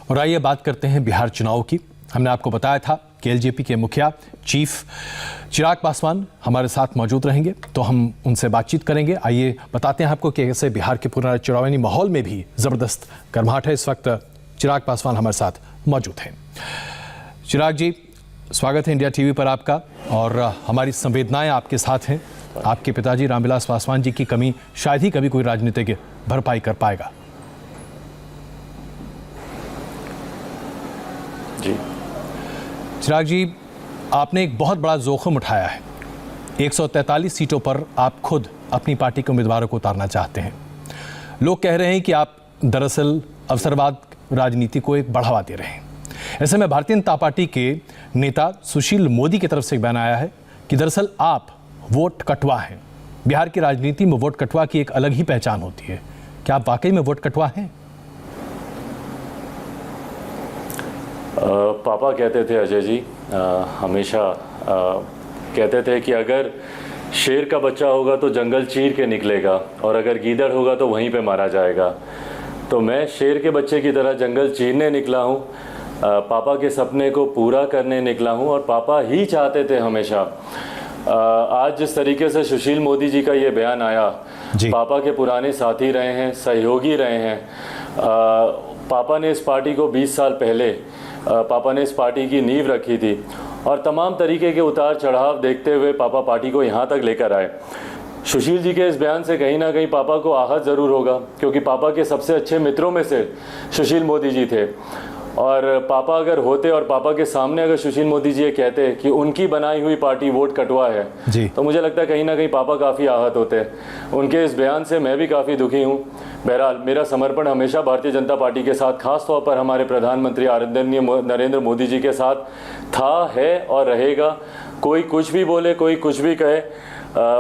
और आइए बात करते हैं बिहार चुनाव की। हमने आपको बताया था कि एलजेपी के मुखिया चीफ चिराग पासवान हमारे साथ मौजूद रहेंगे, तो हम उनसे बातचीत करेंगे। आइए बताते हैं आपको कि कैसे बिहार के पुनः चुनावी माहौल में भी ज़बरदस्त गर्माहट है। इस वक्त चिराग पासवान हमारे साथ मौजूद हैं। चिराग जी, स्वागत है इंडिया टीवी पर आपका, और हमारी संवेदनाएं आपके साथ हैं। आपके पिताजी रामविलास पासवान जी की कमी शायद ही कभी कोई राजनीतिज्ञ भरपाई कर पाएगा। जी चिराग जी, आपने एक बहुत बड़ा जोखिम उठाया है। 143 सीटों पर आप खुद अपनी पार्टी के उम्मीदवारों को उतारना चाहते हैं। लोग कह रहे हैं कि आप दरअसल अवसरवाद राजनीति को एक बढ़ावा दे रहे हैं। ऐसे में भारतीय जनता पार्टी के नेता सुशील मोदी की तरफ से एक बयान आया है कि दरअसल आप वोट कटवा हैं। बिहार की राजनीति में वोट कटवा की एक अलग ही पहचान होती है। क्या आप वाकई में वोट कटवा हैं? पापा कहते थे अजय जी, हमेशा कहते थे कि अगर शेर का बच्चा होगा तो जंगल चीर के निकलेगा, और अगर गीदड़ होगा तो वहीं पे मारा जाएगा। तो मैं शेर के बच्चे की तरह जंगल चीरने निकला हूँ, पापा के सपने को पूरा करने निकला हूँ। और पापा ही चाहते थे हमेशा। आज जिस तरीके से सुशील मोदी जी का ये बयान आया, पापा के पुराने साथी रहे हैं, सहयोगी रहे हैं। पापा ने इस पार्टी को 20 साल पहले पापा ने इस पार्टी की नींव रखी थी, और तमाम तरीके के उतार चढ़ाव देखते हुए पापा पार्टी को यहाँ तक लेकर आए। सुशील जी के इस बयान से कहीं ना कहीं पापा को आहत ज़रूर होगा, क्योंकि पापा के सबसे अच्छे मित्रों में से सुशील मोदी जी थे। और पापा अगर होते और पापा के सामने अगर सुशील मोदी जी ये कहते कि उनकी बनाई हुई पार्टी वोट कटवा है, तो मुझे लगता है कहीं ना कहीं पापा काफ़ी आहत होते। उनके इस बयान से मैं भी काफ़ी दुखी हूँ। बहरहाल मेरा समर्पण हमेशा भारतीय जनता पार्टी के साथ, खास तौर पर हमारे प्रधानमंत्री आदरणीय नरेंद्र मोदी जी के साथ था, है और रहेगा। कोई कुछ भी बोले, कोई कुछ भी कहे,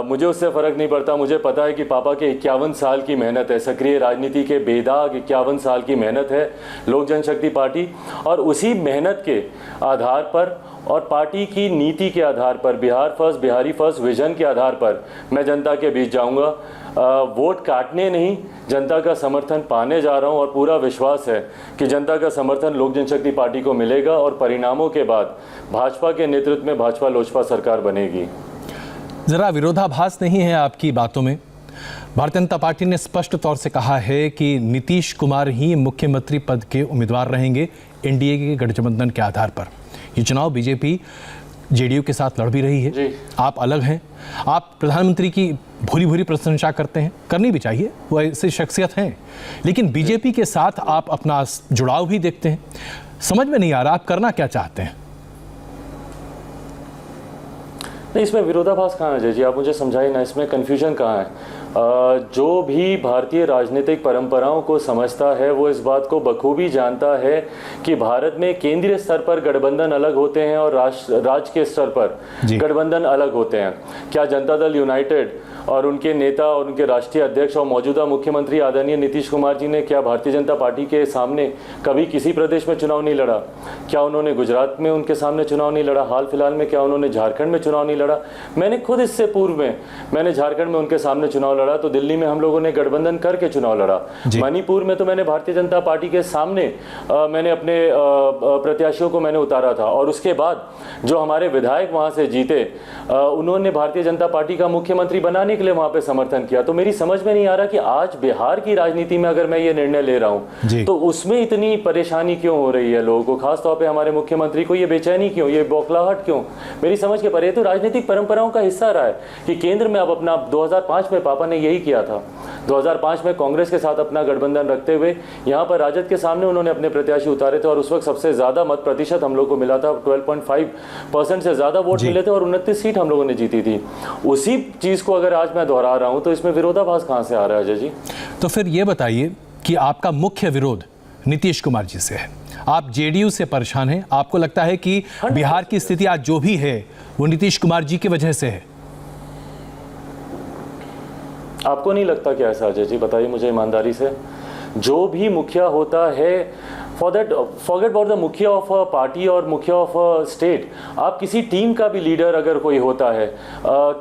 मुझे उससे फ़र्क नहीं पड़ता। मुझे पता है कि पापा के 51 साल की मेहनत है, सक्रिय राजनीति के बेदाग 51 साल की मेहनत है लोक जनशक्ति पार्टी, और उसी मेहनत के आधार पर और पार्टी की नीति के आधार पर, Bihar first, Bihari first vision के आधार पर मैं जनता के बीच जाऊंगा। वोट काटने नहीं, जनता का समर्थन पाने जा रहा हूं, और पूरा विश्वास है कि जनता का समर्थन लोक जनशक्ति पार्टी को मिलेगा, और परिणामों के बाद भाजपा के नेतृत्व में भाजपा लोजपा सरकार बनेगी। ज़रा विरोधाभास नहीं है आपकी बातों में? भारतीय जनता पार्टी ने स्पष्ट तौर से कहा है कि नीतीश कुमार ही मुख्यमंत्री पद के उम्मीदवार रहेंगे एनडीए के गठबंधन के आधार पर। ये चुनाव बीजेपी जेडीयू के साथ लड़ भी रही है। आप अलग हैं, आप प्रधानमंत्री की भूरी भूरी प्रशंसा करते हैं, करनी भी चाहिए, वो ऐसी शख्सियत हैं, लेकिन बीजेपी के साथ आप अपना जुड़ाव भी देखते हैं। समझ में नहीं आ रहा आप करना क्या चाहते हैं? नहीं, इसमें विरोधाभास कहाँ है अजय जी? आप मुझे समझाइए ना, इसमें कन्फ्यूजन कहाँ है? जो भी भारतीय राजनीतिक परंपराओं को समझता है वो इस बात को बखूबी जानता है कि भारत में केंद्रीय स्तर पर गठबंधन अलग होते हैं और राज्य के स्तर पर गठबंधन अलग होते हैं। क्या जनता दल यूनाइटेड और उनके नेता और उनके राष्ट्रीय अध्यक्ष और मौजूदा मुख्यमंत्री आदरणीय नीतीश कुमार जी ने क्या भारतीय जनता पार्टी के सामने कभी किसी प्रदेश में चुनाव नहीं लड़ा? क्या उन्होंने गुजरात में उनके सामने चुनाव नहीं लड़ा? हाल फिलहाल में क्या उन्होंने झारखंड में चुनाव नहीं लड़ा? मैंने खुद इससे पूर्व में मैंने झारखंड में उनके सामने चुनाव लड़ा, तो दिल्ली में हम लोगों ने गठबंधन करके चुनाव लड़ा। मणिपुर में तो मैंने भारतीय जनता पार्टी के सामने मैंने अपने प्रत्याशियों को मैंने उतारा था, और उसके बाद जो हमारे विधायक वहां से जीते उन्होंने भारतीय जनता पार्टी का मुख्यमंत्री बनाने के लिए वहां पे समर्थन किया। तो मेरी समझ में नहीं आ रहा कि आज बिहार की राजनीति में अगर मैं ये निर्णय ले रहा हूं तो उसमें इतनी परेशानी क्यों हो रही है लोगों को, खासतौर पर हमारे मुख्यमंत्री को ये बेचैनी क्यों, ये बौखलाहट क्यों? मेरी समझ के परे तो राजनीतिक परंपराओं का हिस्सा रहा है कि केंद्र में अब अपना 2005 में पापा ने यही किया था। 2005 में कांग्रेस के साथ अपना गठबंधन रखते हुए यहाँ पर राजद के सामने उन्होंने अपने प्रत्याशी उतारे थे, और उस वक्त सबसे ज्यादा मत प्रतिशत हम लोग को मिला था, 12.5% से ज्यादा वोट मिले थे, और 29 सीट हम लोगों ने जीती थी। उसी चीज को अगर आज मैं दोहरा रहा हूं तो इसमें विरोधाभास कहां से आ रहा है अजय जी? तो फिर ये बताइए कि आपका मुख्य विरोध नीतीश कुमार जी से है, आप जेडीयू से परेशान हैं, आपको लगता है कि बिहार की स्थिति आज जो भी है वो नीतीश कुमार जी की वजह से है? आपको नहीं लगता क्या ऐसा अजय जी? बताइए मुझे ईमानदारी से। जो भी मुखिया होता है फॉरगेट अबाउट द मुखिया ऑफ अ पार्टी और मुखिया ऑफ अ स्टेट, आप किसी टीम का भी लीडर अगर कोई होता है,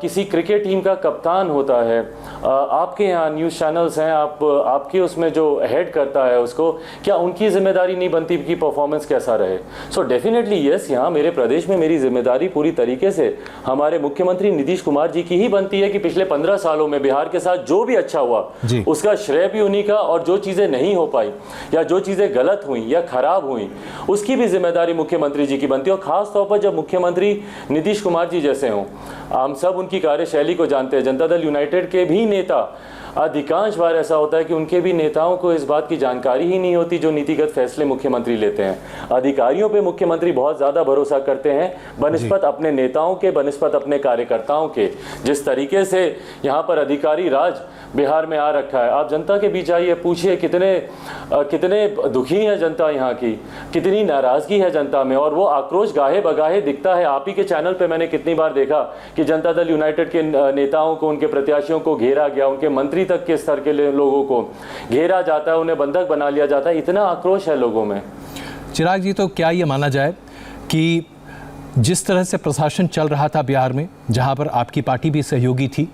किसी क्रिकेट टीम का कप्तान होता है, आपके यहाँ न्यूज़ चैनल्स हैं, आपके उसमें जो हेड करता है उसको, क्या उनकी जिम्मेदारी नहीं बनती कि परफॉर्मेंस कैसा रहे? सो डेफिनेटली यस, यहाँ मेरे प्रदेश में मेरी जिम्मेदारी पूरी तरीके से हमारे मुख्यमंत्री नीतीश कुमार जी की ही बनती है कि पिछले 15 सालों में बिहार के साथ जो भी अच्छा हुआ उसका श्रेय भी उन्हीं का, और जो चीज़ें नहीं हो पाई या जो चीज़ें गलत हुई या खराब हुई उसकी भी जिम्मेदारी मुख्यमंत्री जी की बनती है। और खास तौर पर जब मुख्यमंत्री नीतीश कुमार जी जैसे हों, हम सब उनकी कार्यशैली को जानते हैं, जनता दल यूनाइटेड के भी नेता अधिकांश बार ऐसा होता है कि उनके भी नेताओं को इस बात की जानकारी ही नहीं होती जो नीतिगत फैसले मुख्यमंत्री लेते हैं। अधिकारियों पे मुख्यमंत्री बहुत ज़्यादा भरोसा करते हैं बनिस्बत अपने नेताओं के, बनिस्बत अपने कार्यकर्ताओं के। जिस तरीके से यहाँ पर अधिकारी राज बिहार में आ रखा है, आप जनता के बीच आइए, पूछिए कितने दुखी है जनता यहाँ की, कितनी नाराज़गी है जनता में, और वो आक्रोश गाहे बगाहे दिखता है। आप ही के चैनल पे मैंने कितनी बार देखा कि जनता दल यूनाइटेड के नेताओं को, उनके प्रत्याशियों को घेरा गया, उनके मंत्री तक के स्तर के लोगों को घेरा जाता है, उन्हें बंधक बना लिया जाता है। इतना आक्रोश है लोगों में। चिराग जी, तो क्या ये माना जाए कि जिस तरह से प्रशासन चल रहा था बिहार में, जहां पर आपकी पार्टी भी सहयोगी थी,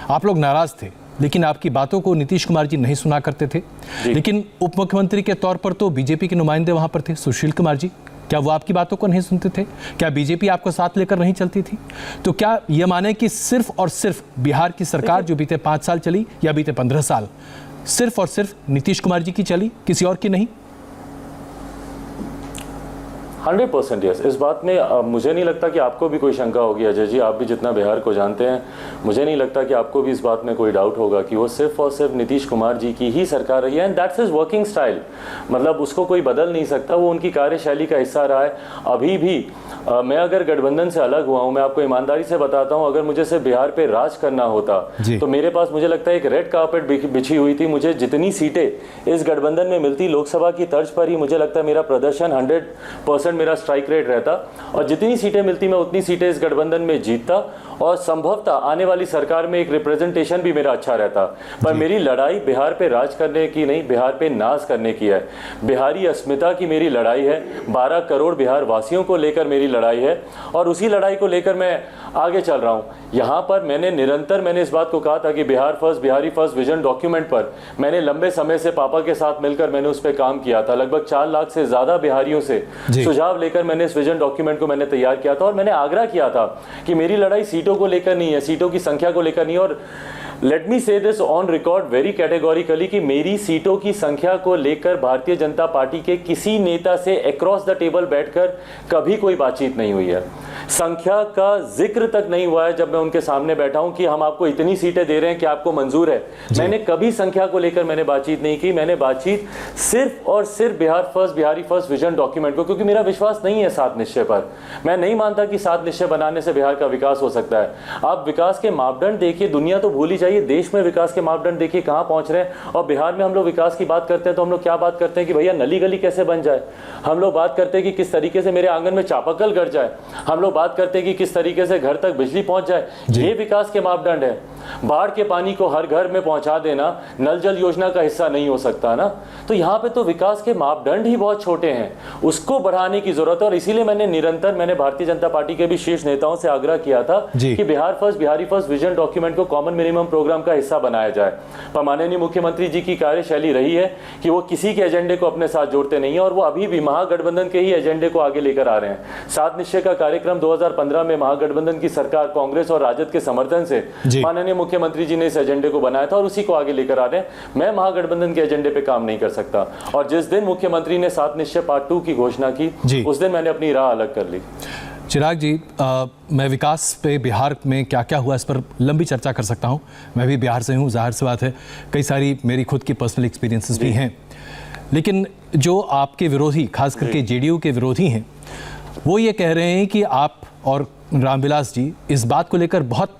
आप लोग नाराज थे, लेकिन आपकी बातों को नीतीश कुमार जी नहीं सुना करते थे, लेकिन उप मुख्यमंत्री के तौर पर तो बीजेपी के नुमाइंदे वहां पर थे, सुशील कुमार जी, क्या वो आपकी बातों को नहीं सुनते थे? क्या बीजेपी आपको साथ लेकर नहीं चलती थी? तो क्या ये माने कि सिर्फ और सिर्फ बिहार की सरकार जो बीते 5 साल चली या बीते 15 साल सिर्फ और सिर्फ नीतीश कुमार जी की चली, किसी और की नहीं? 100% यस। इस बात में मुझे नहीं लगता कि आपको भी कोई शंका होगी अजय जी, आप भी जितना बिहार को जानते हैं, मुझे नहीं लगता कि आपको भी इस बात में कोई डाउट होगा कि वो सिर्फ और सिर्फ नीतीश कुमार जी की ही सरकार रही है, and that's his working style. मतलब उसको कोई बदल नहीं सकता, वो उनकी कार्यशैली का हिस्सा रहा है। अभी भी मैं अगर गठबंधन से अलग हुआ हूँ, मैं आपको ईमानदारी से बताता हूँ, अगर मुझे सिर्फ बिहार पे राज करना होता तो मेरे पास, मुझे लगता है, एक रेड कार्पेट बिछी हुई थी। मुझे जितनी सीटें इस गठबंधन में मिलती लोकसभा की तर्ज पर ही, मुझे लगता है मेरा प्रदर्शन 100% मेरा स्ट्राइक रेट रहता, और जितनी सीटें मिलती मैं उतनी सीटें इस गठबंधन में जीतता, और संभवतः आने वाली सरकार में एक रिप्रेजेंटेशन भी मेरा अच्छा रहता। पर मेरी लड़ाई बिहार पे राज करने की नहीं, बिहार पे नाज करने की है। बिहारी अस्मिता की मेरी लड़ाई है, 12 करोड़ बिहार वासियों को लेकर मेरी लड़ाई है, और उसी लड़ाई को लेकर मैं आगे चल रहा हूँ। यहाँ पर मैंने इस बात को कहा था कि Bihar first, Bihari first vision document पर मैंने लंबे समय से पापा के साथ मिलकर मैंने उस पर काम किया था। लगभग 4 लाख से ज़्यादा बिहारियों से सुझाव लेकर मैंने इस विजन डॉक्यूमेंट को मैंने तैयार किया था, और मैंने आग्रह किया था कि मेरी लड़ाई सीटों को लेकर नहीं है, सीटों की संख्या को लेकर नहीं। और लेट मी से this on record very categorically कि मेरी सीटों की संख्या को लेकर भारतीय जनता पार्टी के किसी नेता से अक्रॉस द टेबल बैठकर कभी कोई बातचीत नहीं हुई है। संख्या का जिक्र तक नहीं हुआ है जब मैं उनके सामने बैठा हूं कि हम आपको इतनी सीटें दे रहे हैं कि आपको मंजूर है। मैंने कभी संख्या को लेकर मैंने बातचीत नहीं की। मैंने बातचीत सिर्फ और सिर्फ Bihar first, Bihari first vision document को, क्योंकि मेरा विश्वास नहीं है 7 निश्चय पर। मैं नहीं मानता कि 7 निश्चय बनाने से बिहार का विकास हो सकता है। आप विकास के मापदंड देखिए, दुनिया तो भूल ही जाइए, देश में विकास के मापदंड देखिए कहां पहुंच रहे हैं। और बिहार में हम लोग विकास की बात करते हैं तो हम लोग क्या बात करते हैं कि भैया नली गली कैसे बन जाए। हम लोग बात करते हैं कि किस तरीके से मेरे आंगन में चापाकल गड़ जाए। हम लोग बात करते हैं कि किस तरीके से घर तक बिजली पहुंच जाए। ये विकास के मापदंड है। बाढ़ के पानी को हर घर में पहुंचा देना नल जल योजना का हिस्सा नहीं हो सकता ना। तो यहाँ पे तो विकास के मापदंड ही बहुत छोटे हैं, उसको बढ़ाने की जरूरत है। और इसीलिए मैंने भारतीय जनता पार्टी के भी शीर्ष नेताओं से आग्रह किया था कि Bihar first, Bihari first vision document को कॉमन मिनिमम प्रोग्राम का हिस्सा बनाया जाए। पर माननीय मुख्यमंत्री जी की कार्यशैली रही है कि वो किसी के एजेंडे को अपने साथ जोड़ते नहीं है, और वो अभी भी महागठबंधन के ही एजेंडे को आगे लेकर आ रहे हैं। 7 निश्चय का कार्यक्रम 2015 में महागठबंधन की सरकार कांग्रेस और राजद के समर्थन से माननीय मुख्यमंत्री जी ने इस एजेंडे को बनाया था, और उसी को आगे लेकर आ रहे हैं। मैं महागठबंधन के एजेंडे पे काम नहीं कर सकता। और जिस दिन मुख्यमंत्री ने 7 निश्चय पार्ट 2 की घोषणा की, उस दिन मैंने अपनी राह अलग कर ली। चिराग जी, मैं विकास पे बिहार में क्या क्या हुआ इस पर लंबी चर्चा कर सकता हूँ। मैं भी बिहार से हूँ, जाहिर सी बात है, कई सारी मेरी खुद की पर्सनल एक्सपीरियंसेस भी हैं। लेकिन जो आपके विरोधी, खास करके जेडीयू के विरोधी हैं, वो ये कह रहे हैं कि आप और रामविलास जी इस बात को लेकर बहुत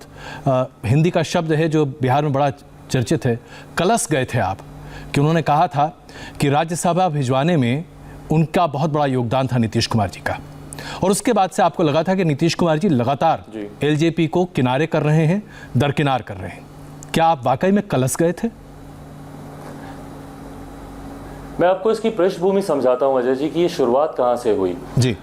हिंदी का शब्द है जो बिहार में बड़ा चर्चित है, कलस गए थे आप, कि उन्होंने कहा था कि राज्यसभा भिजवाने में उनका बहुत बड़ा योगदान था नीतीश कुमार जी का। और उसके बाद से आपको लगा था कि नीतीश कुमार जी लगातार एलजेपी को किनारे कर रहे हैं, दरकिनार कर रहे हैं। क्या आप वाकई में कलस गए थे? मैं आपको इसकी पृष्ठभूमि समझाता हूं अजय जी कि ये शुरुआत कहां से हुई। जी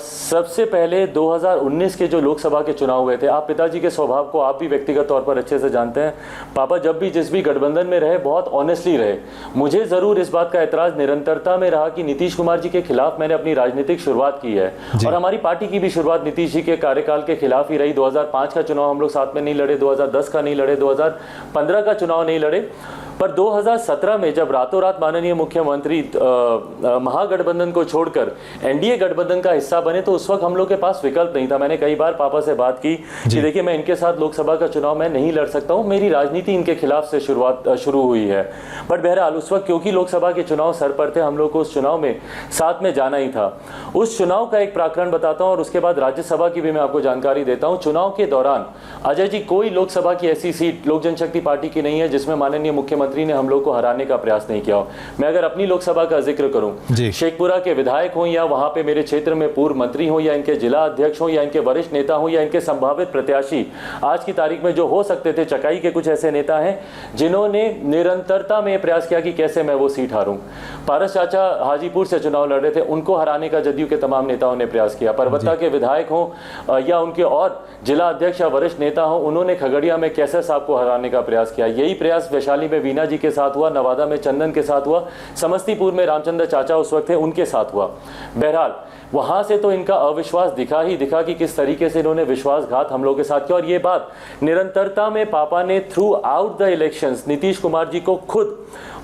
सबसे पहले 2019 के जो लोकसभा के चुनाव हुए थे, आप पिताजी के स्वभाव को आप भी व्यक्तिगत तौर पर अच्छे से जानते हैं। पापा जब भी जिस भी गठबंधन में रहे बहुत ऑनेस्टली रहे। मुझे जरूर इस बात का एतराज निरंतरता में रहा कि नीतीश कुमार जी के खिलाफ मैंने अपनी राजनीतिक शुरुआत की है और हमारी पार्टी की भी शुरुआत नीतीश जी के कार्यकाल के खिलाफ ही रही। 2005 का चुनाव हम लोग साथ में नहीं लड़े, 2010 का नहीं लड़े, 2015 का चुनाव नहीं लड़े, पर 2017 में जब रातों रात माननीय मुख्यमंत्री महागठबंधन को छोड़कर एनडीए गठबंधन का हिस्सा बने तो उस वक्त हम लोग के पास विकल्प नहीं था। मैंने कई बार पापा से बात की कि देखिए मैं इनके साथ लोकसभा का चुनाव मैं नहीं लड़ सकता हूं, मेरी राजनीति इनके खिलाफ से शुरू हुई है। बट बहरहाल उस वक्त क्योंकि लोकसभा के चुनाव सर पर थे, हम लोग को उस चुनाव में साथ में जाना ही था। उस चुनाव का एक प्रकरण बताता हूं और उसके बाद राज्यसभा की भी मैं आपको जानकारी देता हूं। चुनाव के दौरान अजय जी कोई लोकसभा की ऐसी सीट लोक जनशक्ति पार्टी की नहीं है जिसमें माननीय मुख्यमंत्री ने हम लोग को हराने का प्रयास नहीं किया हो। मैं अगर अपनी लोकसभा का जिक्र करूं, शेखपुरा के विधायक हों या वहां पे मेरे क्षेत्र में पूर्व मंत्री हों या इनके जिला अध्यक्ष हों या इनके वरिष्ठ नेता हों या इनके संभावित प्रत्याशी, आज की तारीख में जो हो सकते थे, चकाई के कुछ ऐसे नेता हैं जिन्होंने निरंतरता में प्रयास किया कि कैसे मैं वो सीट हारूं। पारस चाचा हाजीपुर से चुनाव लड़ रहे थे, उनको हराने का जदयू के तमाम नेताओं ने प्रयास किया। परबत्ता के विधायक हों या उनके और जिला अध्यक्ष या वरिष्ठ नेता हों, उन्होंने खगड़िया में कैसे साहब को हराने का प्रयास किया। यही प्रयास वैशाली में वीना जी के साथ हुआ, नवादा में चंदन के साथ हुआ, समस्तीपुर में रामचंद्र चाचा उस वक्त थे उनके साथ हुआ। बहरहाल वहां से तो इनका अविश्वास दिखा कि किस तरीके से इन्होंने विश्वासघात हम लोगों के साथ किया। और ये बात निरंतरता में पापा ने throughout the elections Nitish Kumar ji को खुद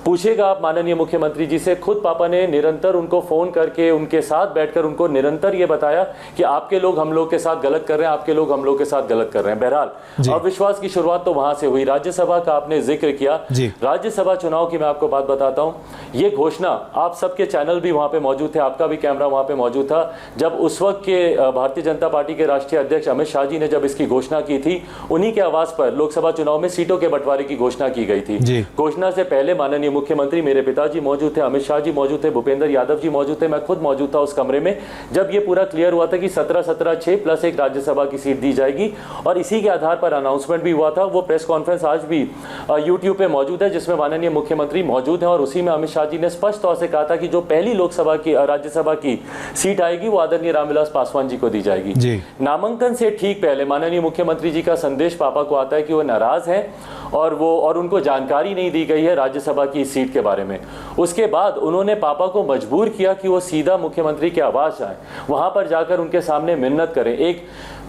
पूछेगा आप माननीय मुख्यमंत्री जी से, खुद पापा ने निरंतर उनको फोन करके उनके साथ बैठकर उनको निरंतर ये बताया कि आपके लोग हम लोग के साथ गलत कर रहे हैं, आपके लोग हम लोग के साथ गलत कर रहे हैं। बहरहाल अविश्वास की शुरुआत तो वहां से हुई। राज्यसभा का आपने जिक्र किया, राज्यसभा चुनाव की मैं आपको बात बताता हूं। ये घोषणा आप सबके चैनल भी वहां पे मौजूद थे, आपका भी कैमरा वहां पे मौजूद था, जब उस वक्त के भारतीय जनता पार्टी के राष्ट्रीय अध्यक्ष अमित शाह जी ने जब इसकी घोषणा की थी, उन्हीं के आवाज पर लोकसभा चुनाव में सीटों के बंटवारे की घोषणा की गई थी। घोषणा से पहले माननीय मुख्यमंत्री, मेरे पिताजी मौजूद थे, अमित शाह जी मौजूद थे, भूपेंद्र यादव जी मौजूद थे, मैं खुद मौजूद था उस कमरे में जब ये पूरा क्लियर हुआ था कि 17-17-6 प्लस एक राज्यसभा की सीट दी जाएगी। और इसी के आधार पर अनाउंसमेंट भी हुआ था। वो प्रेस कॉन्फ्रेंस आज भी यूट्यूब पे मौजूद है जिसमें माननीय मुख्यमंत्री मौजूद हैं और उसी में अमित शाह जी ने स्पष्ट तौर से कहा था कि जो पहली लोकसभा की राज्यसभा की सीट आएगी वो आदरणीय रामविलास पासवान जी को दी जाएगी। नामांकन से ठीक पहले माननीय मुख्यमंत्री जी का संदेश पापा को आता है कि वो नाराज हैं और उनको जानकारी नहीं दी गई है राज्यसभा की सीट के बारे में। उसके बाद उन्होंने पापा को मजबूर किया कि वो सीधा मुख्यमंत्री के आवास जाएं, वहां पर जाकर उनके सामने मिन्नत करें। एक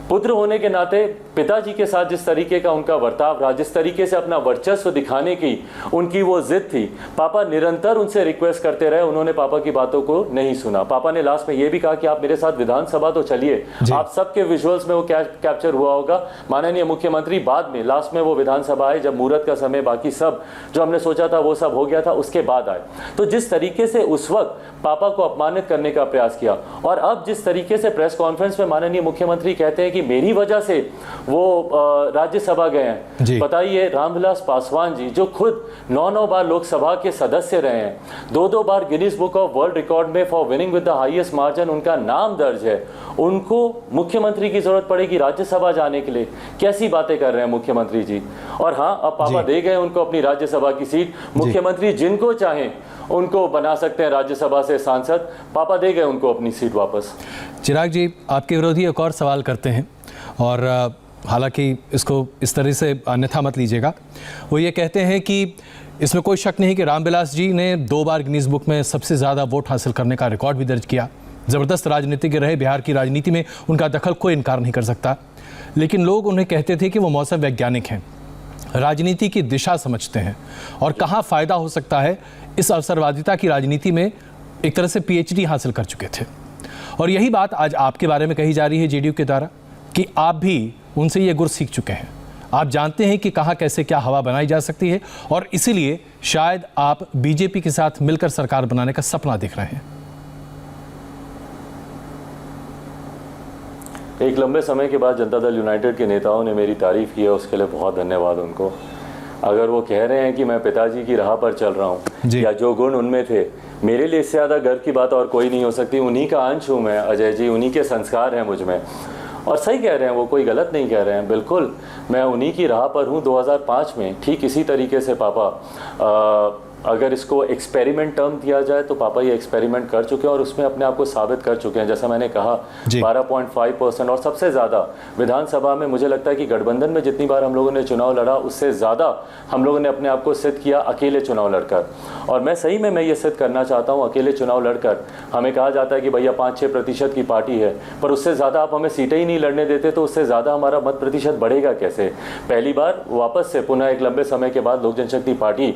पुत्र होने के नाते पिताजी के साथ जिस तरीके का उनका बर्ताव रहा, जिस तरीके से अपना वर्चस्व दिखाने की उनकी वो जिद थी, पापा निरंतर उनसे रिक्वेस्ट करते रहे, उन्होंने पापा की बातों को नहीं सुना। पापा ने लास्ट में ये भी कहा कि आप मेरे साथ विधानसभा तो चलिए, आप सबके विजुअल्स में वो कैप्चर हुआ होगा। माननीय मुख्यमंत्री बाद में लास्ट में वो विधानसभा आए जब मुहूर्त का समय, बाकी सब जो हमने सोचा था वो सब हो गया था, उसके बाद आए। तो जिस तरीके से उस वक्त पापा को अपमानित करने का प्रयास किया और अब जिस तरीके से प्रेस कॉन्फ्रेंस में माननीय मुख्यमंत्री कहते हैं कि मेरी वजह से वो राज्यसभा गए हैं। बताइए, रामविलास पासवान जी जो खुद 9 बार लोकसभा के सदस्य रहे हैं, 2 बार Guinness book of world record में for winning with the highest margin उनका नाम दर्ज है, उनको मुख्यमंत्री की जरूरत पड़ेगी राज्यसभा जाने के लिए? कैसी बातें कर रहे हैं मुख्यमंत्री जी। और हाँ, अब पापा दे गए उनको अपनी राज्यसभा की सीट। मुख्यमंत्री जिनको चाहें उनको बना सकते हैं राज्यसभा से सांसद, पापा दे गए उनको अपनी सीट वापस। चिराग जी, आपके विरोधी एक और सवाल करते हैं और हालांकि इसको इस तरह से अन्यथा मत लीजिएगा। वो ये कहते हैं कि इसमें कोई शक नहीं कि रामविलास जी ने 2 बार गिनीज बुक में सबसे ज़्यादा वोट हासिल करने का रिकॉर्ड भी दर्ज किया। ज़बरदस्त राजनीतिज्ञ रहे, बिहार की राजनीति में उनका दखल कोई इनकार नहीं कर सकता। लेकिन लोग उन्हें कहते थे कि वो मौसम वैज्ञानिक हैं, राजनीति की दिशा समझते हैं और कहाँ फ़ायदा हो सकता है, इस अवसरवादिता की राजनीति में एक तरह से PhD हासिल कर चुके थे। और यही बात आज आपके बारे में कही जा रही है जेडीयू के द्वारा कि आप भी उनसे ये गुर सीख चुके हैं। आप जानते हैं कि कहाँ कैसे क्या हवा बनाई जा सकती है और इसीलिए शायद आप बीजेपी के साथ मिलकर सरकार बनाने का सपना देख रहे हैं। एक लंबे समय के बाद जनता दल यूनाइटेड के नेताओं ने मेरी तारीफ की है, उसके लिए बहुत धन्यवाद उनको। अगर वो कह रहे हैं कि मैं पिताजी की राह पर चल रहा हूँ या जो गुण उनमें थे, मेरे लिए इससे ज़्यादा गर्व की बात और कोई नहीं हो सकती। उन्हीं का अंश हूँ मैं अजय जी, उन्हीं के संस्कार हैं मुझ में। और सही कह रहे हैं वो, कोई गलत नहीं कह रहे हैं, बिल्कुल मैं उन्हीं की राह पर हूँ। 2005 में ठीक इसी तरीके से पापा अगर इसको एक्सपेरिमेंट टर्म दिया जाए तो पापा ये एक्सपेरिमेंट कर चुके हैं और उसमें अपने आप को साबित कर चुके हैं। जैसा मैंने कहा 12.5% और सबसे ज़्यादा विधानसभा में मुझे लगता है कि गठबंधन में जितनी बार हम लोगों ने चुनाव लड़ा उससे ज़्यादा हम लोगों ने अपने आप को सिद्ध किया अकेले चुनाव लड़कर। और मैं सही में ये सिद्ध करना चाहता हूँ, अकेले चुनाव लड़कर हमें कहा जाता है कि भैया 5-6% की पार्टी है, पर उससे ज़्यादा आप हमें सीटें ही नहीं लड़ने देते तो उससे ज़्यादा हमारा मत प्रतिशत बढ़ेगा कैसे। पहली बार वापस से पुनः एक लंबे समय के बाद लोक जनशक्ति पार्टी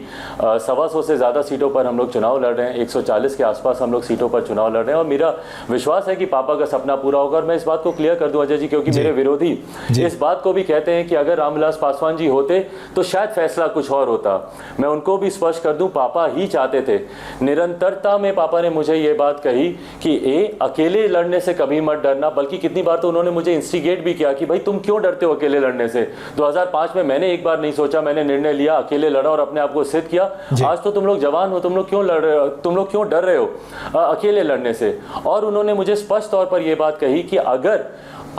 125 से ज़्यादा सीटों पर हम लोग चुनाव लड़ रहे हैं, 140 के आसपास हम लोग सीटों पर चुनाव लड़ रहे हैं और मेरा विश्वास है कि पापा का सपना पूरा होगा। और मैं इस बात को क्लियर कर दूं अजय जी, क्योंकि मेरे विरोधी इस बात को भी कहते हैं कि अगर रामविलास पासवान जी होते तो शायद फैसला कुछ और होता। मैं उनको भी स्पष्ट कर दूं, पापा ही चाहते थे, निरंतरता में पापा ने मुझे ये बात कही कि अकेले लड़ने से कभी मत डरना, बल्कि कितनी बार तो उन्होंने मुझे इंस्टिगेट भी किया कि भाई तुम क्यों डरते हो अकेले लड़ने से। 2005 में मैंने एक बार नहीं सोचा, मैंने निर्णय लिया, अकेले लड़ा और अपने आप को सिद्ध किया। आज तो तुम लोग जवान हो, तुम लोग क्यों लड़ रहे हो, तुम लोग क्यों डर रहे हो अकेले लड़ने से। और उन्होंने मुझे स्पष्ट तौर पर यह बात कही कि अगर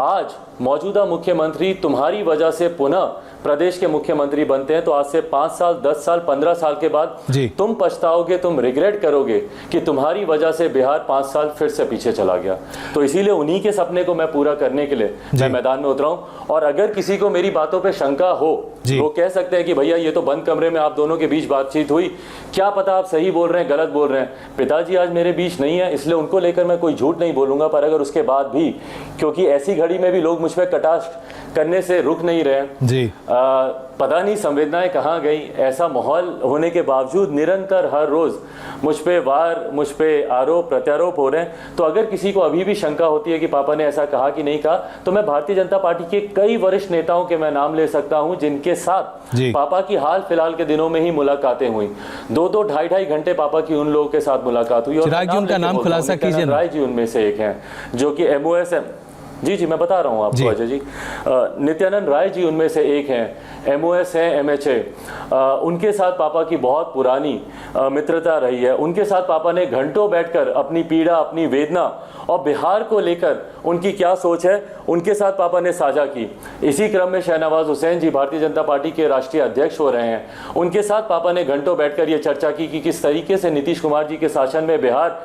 आज मौजूदा मुख्यमंत्री तुम्हारी वजह से पुनः प्रदेश के मुख्यमंत्री बनते हैं तो आज से 5 साल, 10 साल, 15 साल के बाद तुम पछताओगे, तुम रिग्रेट करोगे कि तुम्हारी वजह से बिहार 5 साल फिर से पीछे चला गया। तो इसीलिए उन्हीं के सपने को मैं पूरा करने के लिए मैं मैदान में उतरा हूं। और अगर किसी को मेरी बातों पे शंका हो, वो कह सकते हैं कि भैया ये तो बंद कमरे में आप दोनों के बीच बातचीत हुई, क्या पता आप सही बोल रहे हैं गलत बोल रहे हैं। पिताजी आज मेरे बीच नहीं है, इसलिए उनको लेकर मैं कोई झूठ नहीं बोलूंगा। पर अगर उसके बाद भी, क्योंकि ऐसी घड़ी में भी लोग मुझ पर कटाक्ष करने से रुक नहीं रहे जी, पता नहीं संवेदनाएं कहाँ गई। ऐसा माहौल होने के बावजूद निरंतर हर रोज मुझ पे वार, मुझ पे आरोप प्रत्यारोप हो रहे हैं। तो अगर किसी को अभी भी शंका होती है कि पापा ने ऐसा कहा कि नहीं कहा, तो मैं भारतीय जनता पार्टी के कई वरिष्ठ नेताओं के मैं नाम ले सकता हूं जिनके साथ पापा की हाल फिलहाल के दिनों में ही मुलाकातें हुई। 2-2, 2.5 घंटे पापा की उन लोगों के साथ मुलाकात हुई। और उनका नाम खुलासा कीजिए। राय जी उनमें से एक हैं जो कि MOS है। जी मैं बता रहा हूँ आपको अजय जी। नित्यानंद राय जी उनमें से एक हैं, MOS हैं, MHA। उनके साथ पापा की बहुत पुरानी मित्रता रही है। उनके साथ पापा ने घंटों बैठकर अपनी पीड़ा, अपनी वेदना और बिहार को लेकर उनकी क्या सोच है, उनके साथ पापा ने साझा की। इसी क्रम में शहनवाज हुसैन जी भारतीय जनता पार्टी के राष्ट्रीय अध्यक्ष हो रहे हैं, उनके साथ पापा ने घंटों बैठकर ये चर्चा की कि किस तरीके से नीतीश कुमार जी के शासन में बिहार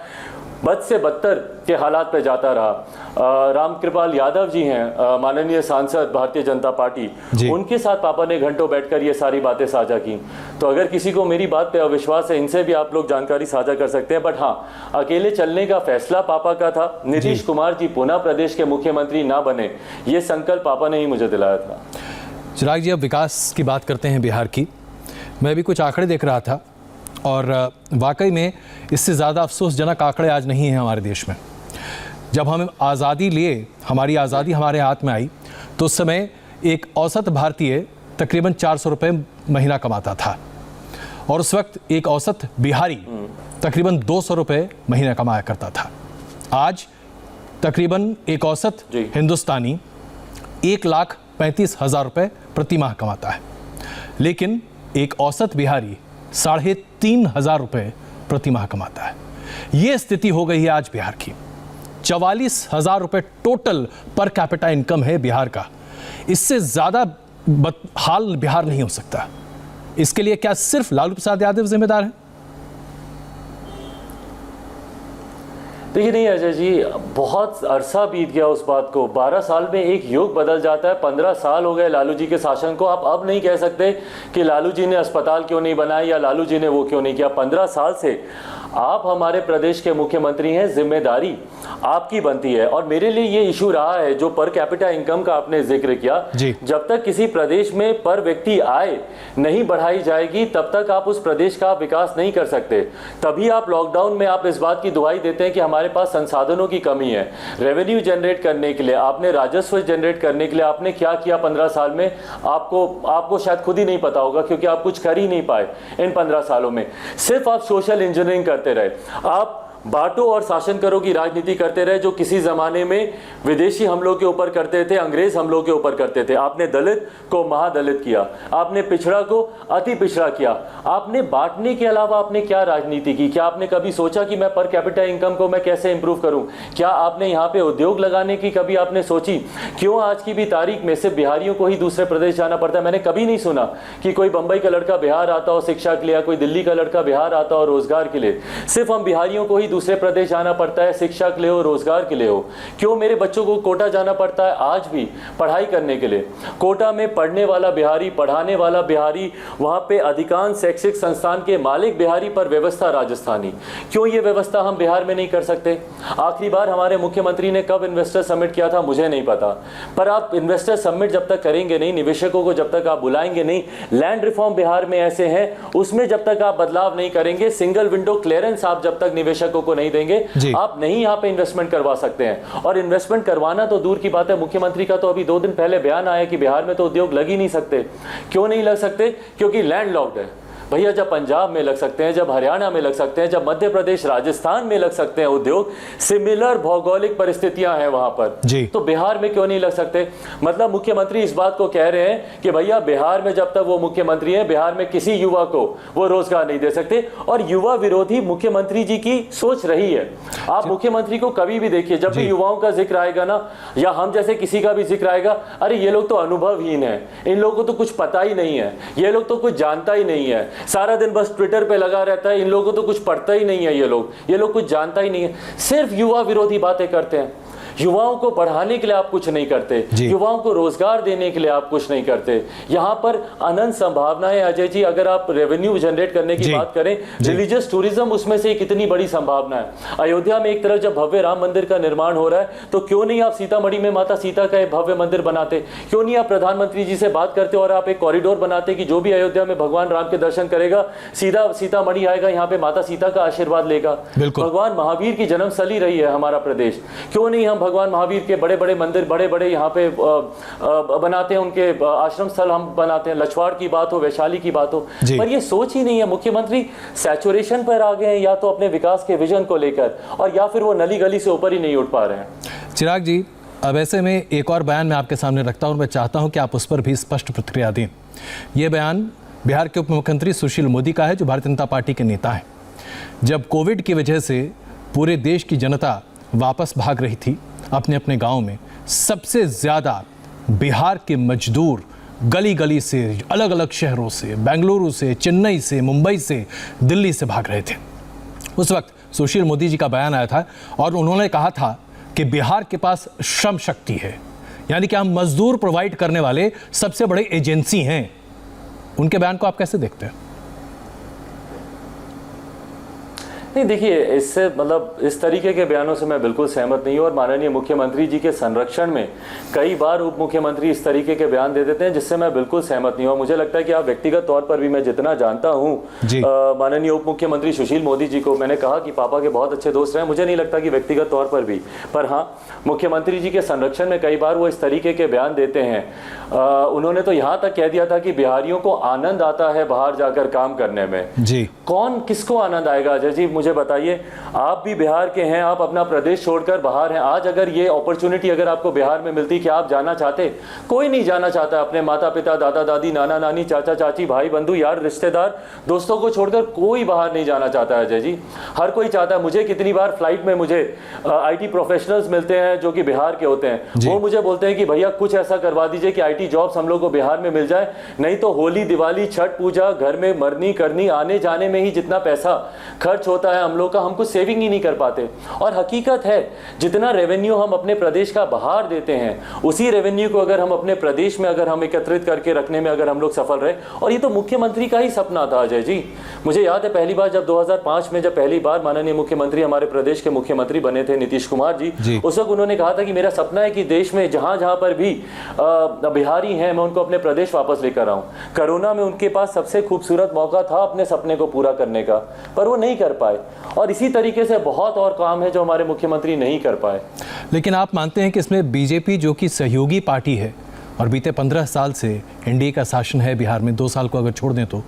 बद से बदतर के हालात पे जाता रहा। रामकृपाल यादव जी हैं, माननीय सांसद भारतीय जनता पार्टी, उनके साथ पापा ने घंटों बैठकर ये सारी बातें साझा की। तो अगर किसी को मेरी बात पे अविश्वास है, इनसे भी आप लोग जानकारी साझा कर सकते हैं। बट हाँ, अकेले चलने का फैसला पापा का था। नीतीश कुमार जी पुनः प्रदेश के मुख्यमंत्री ना बने, ये संकल्प पापा ने ही मुझे दिलाया था। चिराग जी, अब विकास की बात करते हैं बिहार की। मैं भी कुछ आंकड़े देख रहा था और वाकई में इससे ज़्यादा अफसोसजनक आंकड़े आज नहीं हैं हमारे देश में। जब हम आज़ादी लिए, हमारी आज़ादी हमारे हाथ में आई, तो उस समय एक औसत भारतीय तकरीबन 400 रुपये महीना कमाता था और उस वक्त एक औसत बिहारी तकरीबन 200 रुपये महीना कमाया करता था। आज तकरीबन एक औसत हिंदुस्तानी 1,35,000 रुपये प्रति माह कमाता है, लेकिन एक औसत बिहारी 3,500 रुपये प्रति माह कमाता है। ये स्थिति हो गई है आज बिहार की। 44,000 रुपये टोटल पर कैपिटा इनकम है बिहार का। इससे ज़्यादा हाल बिहार नहीं हो सकता। इसके लिए क्या सिर्फ लालू प्रसाद यादव जिम्मेदार हैं? देखिए नहीं अजय जी, बहुत अरसा बीत गया उस बात को। 12 साल में एक युग बदल जाता है। 15 साल हो गए लालू जी के शासन को। आप अब नहीं कह सकते कि लालू जी ने अस्पताल क्यों नहीं बनाए या लालू जी ने वो क्यों नहीं किया। 15 साल से आप हमारे प्रदेश के मुख्यमंत्री हैं, जिम्मेदारी आपकी बनती है। और मेरे लिए ये इशू रहा है जो पर कैपिटा इनकम का आपने जिक्र किया, जब तक किसी प्रदेश में पर व्यक्ति आय नहीं बढ़ाई जाएगी तब तक आप उस प्रदेश का विकास नहीं कर सकते। तभी आप लॉकडाउन में आप इस बात की दुहाई देते हैं कि हमारे पास संसाधनों की कमी है। रेवेन्यू जनरेट करने के लिए, आपने राजस्व जनरेट करने के लिए आपने क्या किया 15 साल में, आपको शायद खुद ही नहीं पता होगा, क्योंकि आप कुछ कर ही नहीं पाए इन 15 सालों में। सिर्फ आप सोशल इंजीनियरिंग करते रहे। आप बांटो और शासन करो की राजनीति करते रहे, जो किसी जमाने में विदेशी हमलों के ऊपर करते थे, अंग्रेज हमलों के ऊपर करते थे। आपने दलित को महादलित किया, आपने पिछड़ा को अति पिछड़ा किया। आपने बांटने के अलावा आपने क्या राजनीति की? क्या आपने कभी सोचा कि मैं पर कैपिटा इनकम को मैं कैसे इंप्रूव करूं? क्या आपने यहाँ पे उद्योग लगाने की कभी आपने सोची? क्यों आज की भी तारीख में सिर्फ बिहारियों को ही दूसरे प्रदेश जाना पड़ता है? मैंने कभी नहीं सुना कि कोई बंबई का लड़का बिहार आता हो शिक्षा के लिए, या कोई दिल्ली का लड़का बिहार आता हो रोजगार के लिए। सिर्फ हम बिहारियों को ही दूसरे प्रदेश जाना पड़ता है शिक्षा के लिए हो, रोजगार के लिए हो। क्यों मेरे बच्चों को कोटा जाना पड़ता है आज भी पढ़ाई करने के लिए? कोटा में पढ़ने वाला बिहारी, पढ़ाने वाला बिहारी, वहां पे अधिकांश शैक्षिक संस्थान के मालिक बिहारी पर व्यवस्था राजस्थानी। क्यों ये व्यवस्था हम बिहार में नहीं कर सकते? आखिरी बार हमारे मुख्यमंत्री ने कब इन्वेस्टर समिट किया था मुझे नहीं पता, पर आप इन्वेस्टर समिट जब तक करेंगे नहीं, निवेशकों को जब तक आप बुलाएंगे नहीं, लैंड रिफॉर्म बिहार में ऐसे हैं उसमें जब तक आप बदलाव नहीं करेंगे, सिंगल विंडो क्लियरेंस आप जब तक निवेशकों को नहीं देंगे, आप नहीं यहाँ पे इन्वेस्टमेंट करवा सकते हैं। और इन्वेस्टमेंट करवाना तो दूर की बात है, मुख्यमंत्री का तो अभी 2 दिन पहले बयान आया कि बिहार में तो उद्योग लग ही नहीं सकते। क्यों नहीं लग सकते? क्योंकि लैंड लॉक्ड है। भैया जब पंजाब में लग सकते हैं, जब हरियाणा में लग सकते हैं, जब मध्य प्रदेश राजस्थान में लग सकते हैं उद्योग, सिमिलर भौगोलिक परिस्थितियां हैं वहां पर, तो बिहार में क्यों नहीं लग सकते? मतलब मुख्यमंत्री इस बात को कह रहे हैं कि भैया बिहार में जब तक वो मुख्यमंत्री हैं बिहार में किसी युवा को वो रोजगार नहीं दे सकते। और युवा विरोधी मुख्यमंत्री जी की सोच रही है। आप मुख्यमंत्री को कभी भी देखिए, जब भी युवाओं का जिक्र आएगा ना, या हम जैसे किसी का भी जिक्र आएगा, अरे ये लोग तो अनुभवहीन है, इन लोगों को तो कुछ पता ही नहीं है, ये लोग तो कुछ जानता ही नहीं है, सारा दिन बस ट्विटर पे लगा रहता है, इन लोगों को तो कुछ पढ़ता ही नहीं है, ये लोग कुछ जानता ही नहीं है। सिर्फ युवा विरोधी बातें करते हैं। युवाओं को पढ़ाने के लिए आप कुछ नहीं करते, युवाओं को रोजगार देने के लिए आप कुछ नहीं करते। यहाँ पर अनंत संभावनाएं अजय जी, अगर आप रेवेन्यू जनरेट करने की बात करें, रिलीजियस टूरिज्म उसमें से कितनी बड़ी संभावना है। अयोध्या में एक तरफ जब भव्य राम मंदिर का निर्माण हो रहा है, तो क्यों नहीं आप सीतामढ़ी में माता सीता का एक भव्य मंदिर बनाते? क्यों नहीं आप प्रधानमंत्री जी से बात करते और आप एक कॉरिडोर बनाते कि जो भी अयोध्या में भगवान राम के दर्शन करेगा सीधा सीतामढ़ी आएगा, यहाँ पे माता सीता का आशीर्वाद लेगा। भगवान महावीर की जन्मस्थली रही है हमारा प्रदेश, क्यों नहीं हम भगवान महावीर के बड़े बड़े मंदिर, बड़े बड़े यहाँ पे बनाते हैं, उनके आश्रम स्थल हम बनाते हैं। लछवाड़ की बात हो, वैशाली की बात हो, पर ये सोच ही नहीं है। मुख्यमंत्री सैचुरेशन पर आ गए हैं, या तो अपने विकास के विजन को लेकर, और या फिर वो नली गली से ऊपर ही नहीं उठ पा रहे हैं। चिराग जी, अब ऐसे में एक और बयान मैं आपके सामने रखता हूँ, मैं चाहता हूँ कि आप उस पर भी स्पष्ट प्रतिक्रिया दें। ये बयान बिहार के उप मुख्यमंत्री सुशील मोदी का है, जो भारतीय जनता पार्टी के नेता हैं। जब कोविड की वजह से पूरे देश की जनता वापस भाग रही थी अपने अपने गांव में, सबसे ज़्यादा बिहार के मजदूर गली गली से, अलग अलग शहरों से, बेंगलुरु से, चेन्नई से, मुंबई से, दिल्ली से भाग रहे थे। उस वक्त सुशील मोदी जी का बयान आया था और उन्होंने कहा था कि बिहार के पास श्रम शक्ति है, यानी कि हम मजदूर प्रोवाइड करने वाले सबसे बड़े एजेंसी हैं। उनके बयान को आप कैसे देखते हैं? नहीं, देखिए, इससे मतलब इस तरीके के बयानों से मैं बिल्कुल सहमत नहीं हूँ। और माननीय मुख्यमंत्री जी के संरक्षण में कई बार उप मुख्यमंत्री इस तरीके के बयान दे देते हैं, जिससे मैं बिल्कुल सहमत नहीं हूँ। मुझे लगता है कि आप व्यक्तिगत तौर पर भी, मैं जितना जानता हूँ माननीय उप मुख्यमंत्री सुशील मोदी जी को, मैंने कहा कि पापा के बहुत अच्छे दोस्त रहे, मुझे नहीं लगता कि व्यक्तिगत तौर पर भी, पर हाँ, मुख्यमंत्री जी के संरक्षण में कई बार वो इस तरीके के बयान देते हैं। उन्होंने तो यहाँ तक कह दिया था कि बिहारियों को आनंद आता है बाहर जाकर काम करने में। कौन, किसको आनंद आएगा अजय जी, मुझे बताइए। आप भी बिहार के हैं, आप अपना प्रदेश छोड़कर बाहर हैं। आज अगर ये अपॉर्चुनिटी अगर आपको बिहार में मिलती, क्या आप जाना चाहते? कोई नहीं जाना चाहता। अपने माता पिता, दादा दादी, नाना नानी, चाचा चाची, भाई बंधु, यार रिश्तेदार, दोस्तों को छोड़कर कोई बाहर नहीं जाना चाहता है अजय जी। हर कोई चाहता है। मुझे कितनी बार फ्लाइट में मुझे IT प्रोफेशनल्स मिलते हैं जो कि बिहार के होते हैं, वो मुझे बोलते हैं कि भैया कुछ ऐसा करवा दीजिए कि IT जॉब्स हम लोग को बिहार में मिल जाए, नहीं तो होली, दिवाली, छठ पूजा, घर में मरनी करनी, आने जाने में ही जितना पैसा खर्च होता है हम लोग का, हम कुछ सेविंग ही नहीं कर पाते। और हकीकत है, जितना रेवेन्यू हम अपने प्रदेश का बाहर देते हैं, उसी रेवेन्यू को अगर हम अपने प्रदेश में अगर हम एकत्रित करके रखने में अगर हम लोग सफल रहे, और ये तो मुख्यमंत्री का ही सपना था अजय जी। मुझे याद है पहली बार जब 2005 में जब पहली बार माननीय मुख्यमंत्री हमारे प्रदेश के मुख्यमंत्री बने थे नीतीश कुमार जी, उस वक्त उन्होंने कहा था कि मेरा सपना है कि देश में जहां जहां पर भी बिहारी हैं, मैं उनको अपने प्रदेश वापस लेकर आऊं। कोरोना में उनके पास सबसे खूबसूरत मौका था अपने सपने को पूरा करने का, पर वो नहीं कर पाए। और इसी तरीके से बहुत और काम है जो हमारे मुख्यमंत्री नहीं कर पाए। लेकिन आप मानते हैं कि इसमें बीजेपी, जो कि सहयोगी पार्टी है और बीते 15 साल से एनडीए का शासन है बिहार में, 2 साल को अगर छोड़ दें तो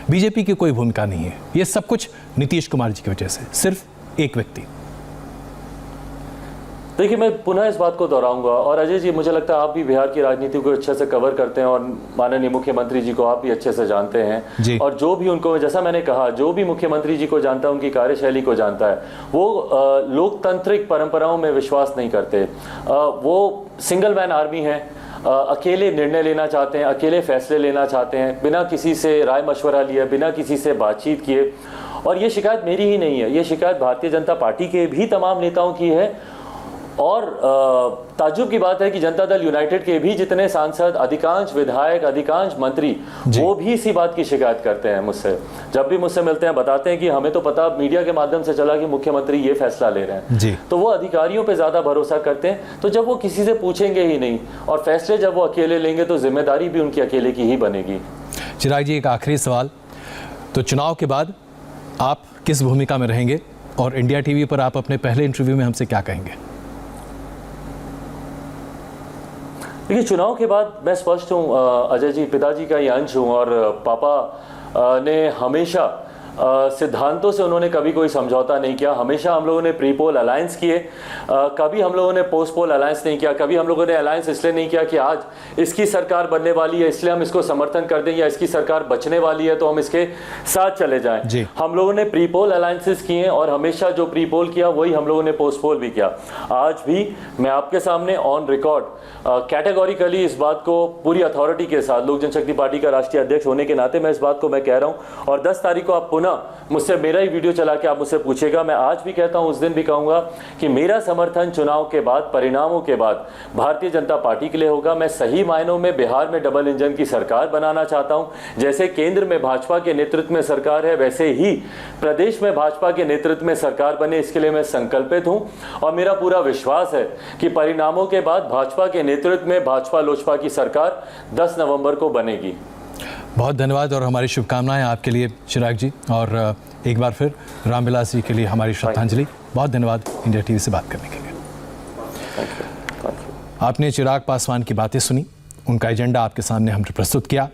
बीजेपी की कोई भूमिका नहीं है, ये सब कुछ नीतीश कुमार जी की वजह से, सिर्फ एक व्यक्ति। देखिए, मैं पुनः इस बात को दोहराऊंगा, और अजय जी, मुझे लगता है आप भी बिहार की राजनीति को अच्छे से कवर करते हैं और माननीय मुख्यमंत्री जी को आप भी अच्छे से जानते हैं, और जो भी उनको, जैसा मैंने कहा, जो भी मुख्यमंत्री जी को जानता है, उनकी कार्यशैली को जानता है, वो लोकतांत्रिक परंपराओं में विश्वास नहीं करते। वो सिंगल मैन आर्मी है, अकेले निर्णय लेना चाहते हैं, अकेले फैसले लेना चाहते हैं, बिना किसी से राय मशवरा लिए, बिना किसी से बातचीत किए। और ये शिकायत मेरी ही नहीं है, ये शिकायत भारतीय जनता पार्टी के भी तमाम नेताओं की है। और ताज्जुब की बात है कि जनता दल यूनाइटेड के भी जितने सांसद, अधिकांश विधायक, अधिकांश मंत्री, वो भी इसी बात की शिकायत करते हैं मुझसे। जब भी मुझसे मिलते हैं बताते हैं कि हमें तो पता मीडिया के माध्यम से चला कि मुख्यमंत्री ये फैसला ले रहे हैं। तो वो अधिकारियों पे ज्यादा भरोसा करते हैं। तो जब वो किसी से पूछेंगे ही नहीं और फैसले जब वो अकेले लेंगे, तो जिम्मेदारी भी उनकी अकेले की ही बनेगी। चिराग जी, एक आखिरी सवाल, तो चुनाव के बाद आप किस भूमिका में रहेंगे और इंडिया टीवी पर आप अपने पहले इंटरव्यू में हमसे क्या कहेंगे? देखिए, चुनाव के बाद मैं स्पष्ट हूँ अजय जी, पिताजी का ही अंश हूँ, और पापा ने हमेशा सिद्धांतों से उन्होंने कभी कोई समझौता नहीं किया। हमेशा हम लोगों ने प्री पोल अलायंस किए, कभी हम लोगों ने पोस्ट पोल अलायंस नहीं किया। कभी हम लोगों ने अलायंस इसलिए नहीं किया कि आज इसकी सरकार बनने वाली है इसलिए हम इसको समर्थन कर दें, या इसकी सरकार बचने वाली है तो हम इसके साथ चले जाएं। हम लोगों ने प्री पोल अलायंसेस किए, और हमेशा जो प्री पोल किया वही हम लोगों ने पोस्ट पोल भी किया। आज भी मैं आपके सामने ऑन रिकॉर्ड कैटेगोरिकली इस बात को पूरी अथॉरिटी के साथ, लोक जनशक्ति पार्टी का राष्ट्रीय अध्यक्ष होने के नाते मैं इस बात को मैं कह रहा हूं। और 10 तारीख को आप पुनः मुझसे मेरा ही वीडियो चला के आप मुझसे पूछेगा, मैं आज भी कहता हूं, उस दिन भी कहूंगा कि मेरा समर्थन चुनाव के बाद, परिणामों के बाद भारतीय जनता पार्टी के लिए होगा। मैं सही मायनों में बिहार में डबल इंजन की सरकार बनाना चाहता हूं। जैसे केंद्र में भाजपा के नेतृत्व में सरकार है, वैसे ही प्रदेश में भाजपा के नेतृत्व में सरकार बने, इसके लिए मैं संकल्पित हूं। और मेरा पूरा विश्वास है कि परिणामों के बाद भाजपा के नेतृत्व में भाजपा लोजपा की सरकार 10 नवंबर को बनेगी। बहुत धन्यवाद और हमारी शुभकामनाएं आपके लिए चिराग जी, और एक बार फिर रामविलास जी के लिए हमारी श्रद्धांजलि। बहुत धन्यवाद इंडिया टीवी से बात करने के लिए। आपने चिराग पासवान की बातें सुनी, उनका एजेंडा आपके सामने हमने प्रस्तुत किया।